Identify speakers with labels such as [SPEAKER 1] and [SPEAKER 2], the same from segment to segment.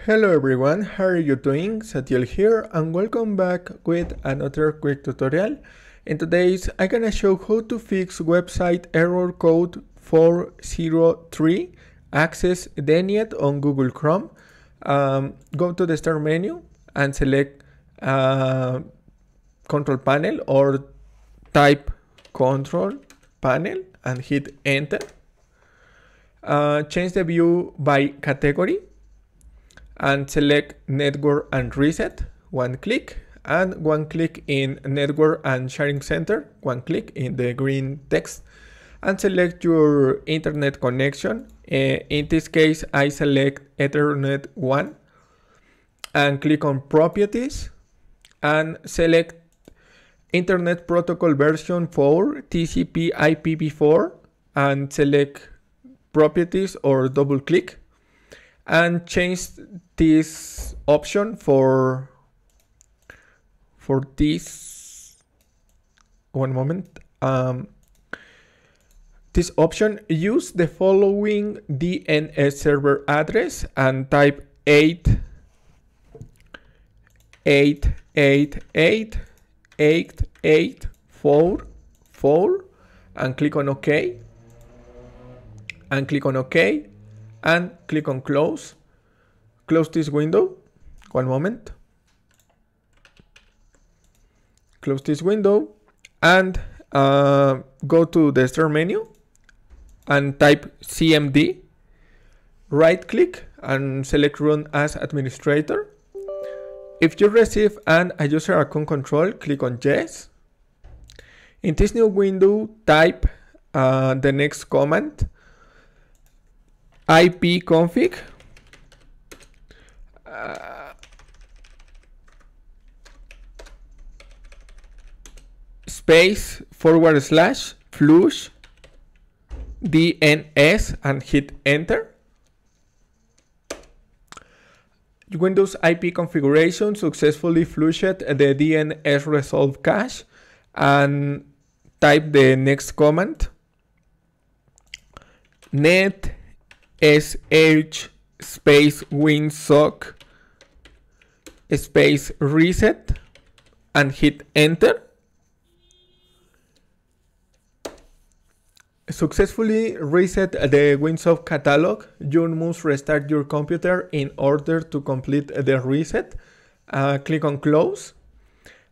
[SPEAKER 1] Hello everyone, how are you doing? Satiel here and welcome back with another quick tutorial. In today's I'm gonna show how to fix website error code 403 access denied on Google Chrome. Go to the start menu and select control panel or type control panel and hit enter. Change the view by category and select network and reset, one click, and one click in network and sharing center, one click in the green text, and select your internet connection. In this case, I select Ethernet 1 and click on properties and select internet protocol version 4 TCP IPv4 and select properties or double click and change this option for this one moment. This option, use the following DNS server address and type 8888844 and click on OK and click on OK and click on close. Close this window. One moment. Close this window and go to the start menu and type CMD. Right click and select run as administrator. If you receive a user account control, click on yes. In this new window, type the next command, ipconfig space / flush DNS and hit enter. Windows IP configuration successfully flushed the DNS resolve cache and type the next command, net sh space winsock space reset and hit enter. Successfully reset the Winsock catalog. You must restart your computer in order to complete the reset. Click on close.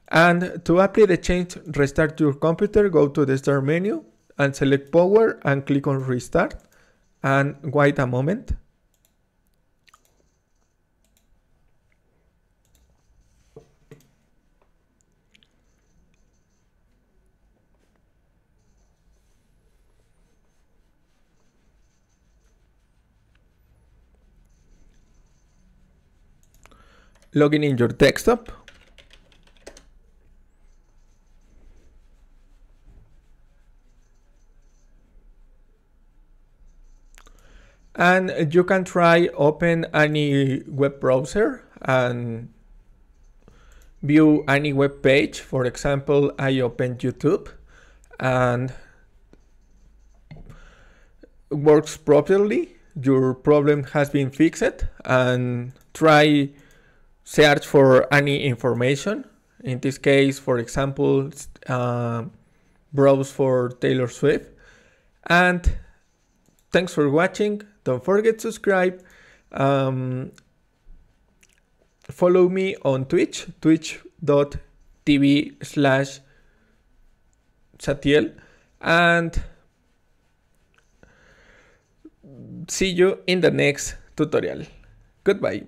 [SPEAKER 1] And to apply the change, restart your computer, go to the start menu and select power and click on restart and wait a moment. Login in your desktop. And you can try open any web browser and view any web page. For example, I open YouTube and works properly. Your problem has been fixed and try search for any information. In this case, for example, browse for Taylor Swift. And thanks for watching. Don't forget to subscribe. Follow me on Twitch, twitch.tv/Satiel. And see you in the next tutorial. Goodbye.